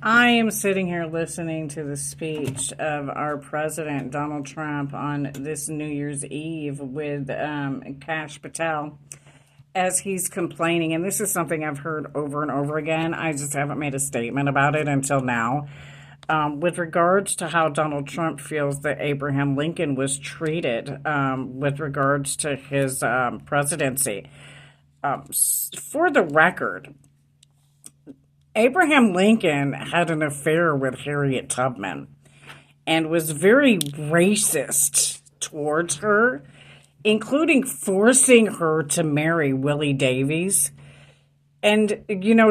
I am sitting here listening to the speech of our president, Donald Trump, on this New Year's Eve with Kash Patel as he's complaining. And this is something I've heard over and over again. I just haven't made a statement about it until now. With regards to how Donald Trump feels that Abraham Lincoln was treated with regards to his presidency. For the record, Abraham Lincoln had an affair with Harriet Tubman and was very racist towards her, including forcing her to marry Willie Davies. And,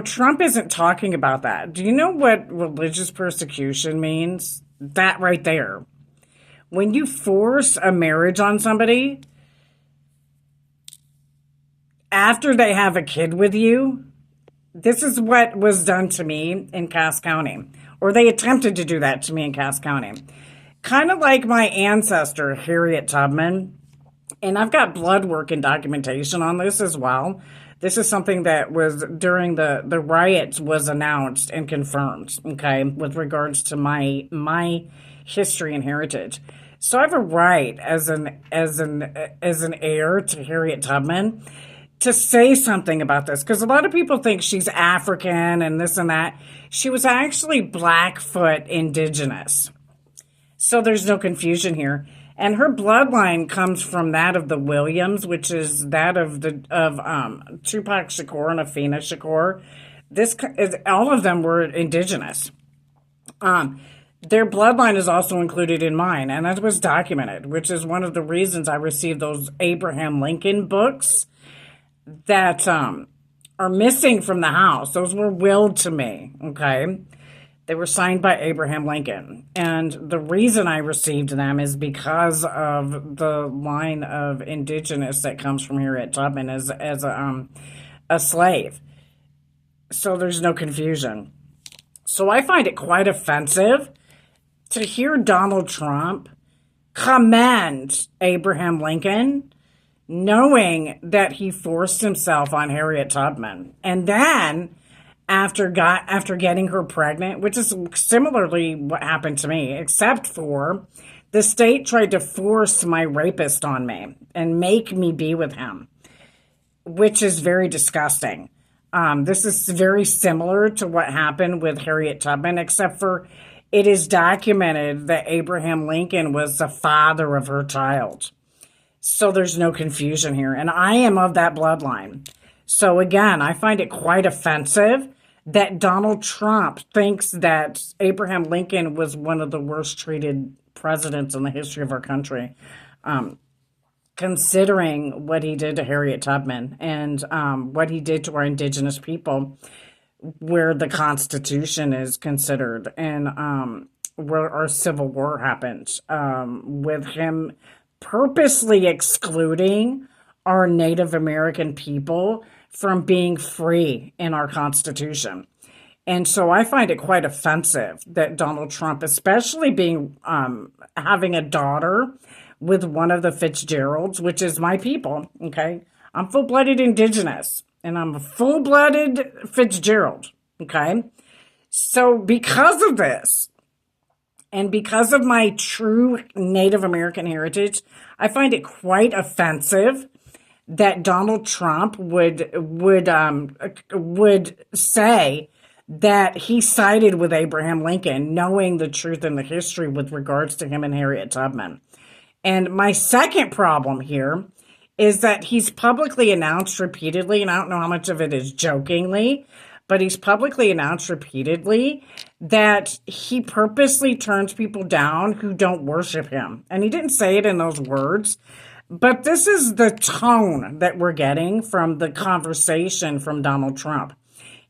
Trump isn't talking about that. Do you know what religious persecution means? That right there. When you force a marriage on somebody after they have a kid with you, this is what was done to me in Cass County, or they attempted to do that to me in Cass County. Kind of like my ancestor, Harriet Tubman, and I've got blood work and documentation on this as well. This is something that was during the riots was announced and confirmed, okay, with regards to my history and heritage. So I have a right as an heir to Harriet Tubman to say something about this, because a lot of people think she's African and this and that. She was actually Blackfoot indigenous. So there's no confusion here. And her bloodline comes from that of the Williams, which is that of Tupac Shakur and Afena Shakur. All of them were indigenous. Their bloodline is also included in mine, and that was documented, which is one of the reasons I received those Abraham Lincoln books that are missing from the house. Those were willed to me, okay? They were signed by Abraham Lincoln. And the reason I received them is because of the line of indigenous that comes from Harriet Tubman as a slave. So there's no confusion. So I find it quite offensive to hear Donald Trump commend Abraham Lincoln, knowing that he forced himself on Harriet Tubman. And then after getting her pregnant, which is similarly what happened to me, except for the state tried to force my rapist on me and make me be with him, which is very disgusting. This is very similar to what happened with Harriet Tubman, except for it is documented that Abraham Lincoln was the father of her child. So there's no confusion here. And I am of that bloodline. So again, I find it quite offensive that Donald Trump thinks that Abraham Lincoln was one of the worst treated presidents in the history of our country, considering what he did to Harriet Tubman and what he did to our indigenous people, where the Constitution is considered, and where our Civil War happened, with him purposely excluding our Native American people from being free in our Constitution. And so I find it quite offensive that Donald Trump, especially being having a daughter with one of the Fitzgeralds, which is my people, okay? I'm full-blooded indigenous, and I'm a full-blooded Fitzgerald, okay? So because of this, and because of my true Native American heritage, I find it quite offensive that Donald Trump would say that he sided with Abraham Lincoln, knowing the truth and the history with regards to him and Harriet Tubman. And my second problem here is that he's publicly announced repeatedly, and I don't know how much of it is jokingly, but he's publicly announced repeatedly that he purposely turns people down who don't worship him. And he didn't say it in those words, but this is the tone that we're getting from the conversation from Donald Trump.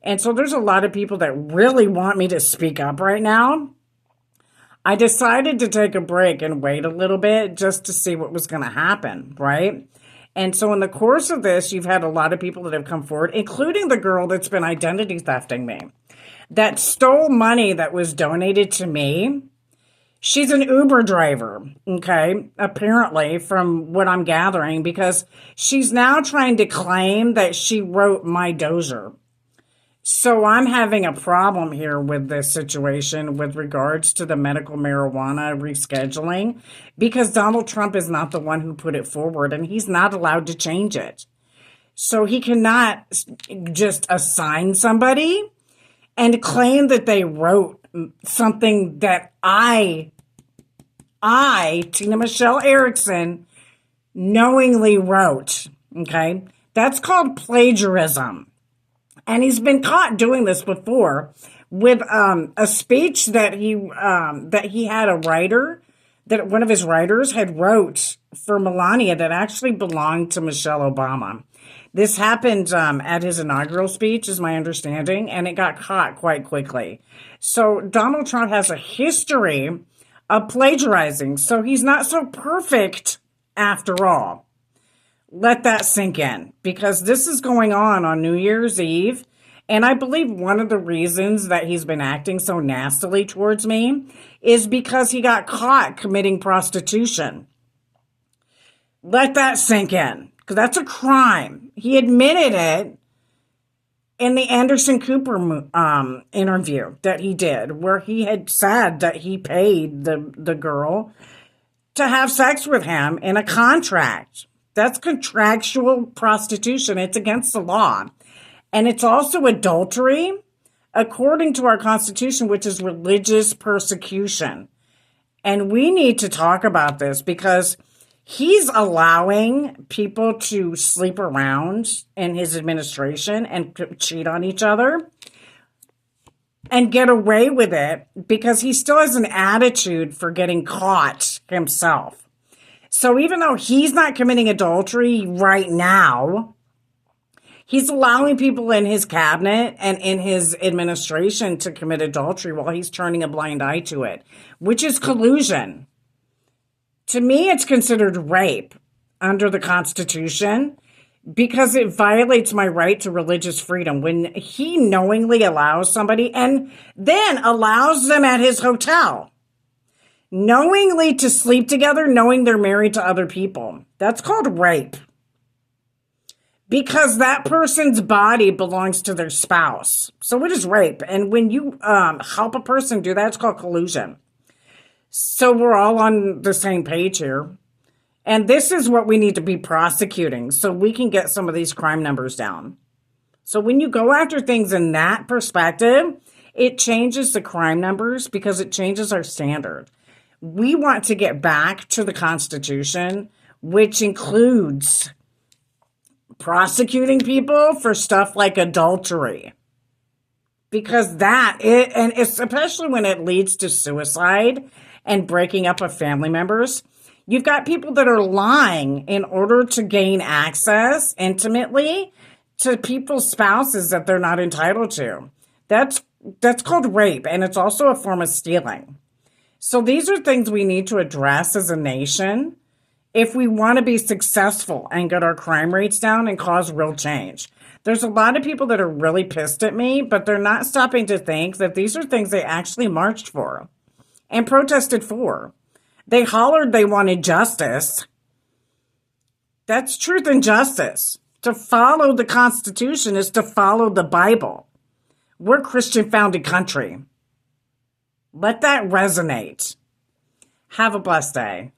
And so there's a lot of people that really want me to speak up right now. I decided to take a break and wait a little bit just to see what was going to happen, right? And so in the course of this, you've had a lot of people that have come forward, including the girl that's been identity thefting me, that stole money that was donated to me. She's an Uber driver, okay, apparently, from what I'm gathering, because she's now trying to claim that she wrote my dozer. So I'm having a problem here with this situation with regards to the medical marijuana rescheduling because Donald Trump is not the one who put it forward and he's not allowed to change it. So he cannot just assign somebody and claim that they wrote something that Tina Michelle Erickson, knowingly wrote. Okay? That's called plagiarism. And he's been caught doing this before with a speech that he had a writer, that one of his writers had wrote for Melania that actually belonged to Michelle Obama. This happened at his inaugural speech, is my understanding, and it got caught quite quickly. So Donald Trump has a history of plagiarizing, so he's not so perfect after all. Let that sink in, because this is going on New Year's Eve. And I believe one of the reasons that he's been acting so nastily towards me is because he got caught committing prostitution. Let that sink in, because that's a crime. He admitted it in the Anderson Cooper interview that he did, where he had said that he paid the girl to have sex with him in a contract. That's contractual prostitution. It's against the law. And it's also adultery, according to our Constitution, which is religious persecution. And we need to talk about this because he's allowing people to sleep around in his administration and cheat on each other and get away with it because he still has an attitude for getting caught himself. So even though he's not committing adultery right now, he's allowing people in his cabinet and in his administration to commit adultery while he's turning a blind eye to it, which is collusion. To me, it's considered rape under the Constitution because it violates my right to religious freedom when he knowingly allows somebody and then allows them at his hotel knowingly to sleep together, knowing they're married to other people. That's called rape. Because that person's body belongs to their spouse. So it is rape. And when you help a person do that, it's called collusion. So we're all on the same page here. And this is what we need to be prosecuting so we can get some of these crime numbers down. So when you go after things in that perspective, it changes the crime numbers because it changes our standard. We want to get back to the Constitution, which includes prosecuting people for stuff like adultery. Because and especially when it leads to suicide and breaking up of family members, you've got people that are lying in order to gain access intimately to people's spouses that they're not entitled to. That's called rape, and it's also a form of stealing. So these are things we need to address as a nation if we want to be successful and get our crime rates down and cause real change. There's a lot of people that are really pissed at me, but they're not stopping to think that these are things they actually marched for and protested for. They hollered they wanted justice. That's truth and justice. To follow the Constitution is to follow the Bible. We're a Christian-founded country. Let that resonate. Have a blessed day.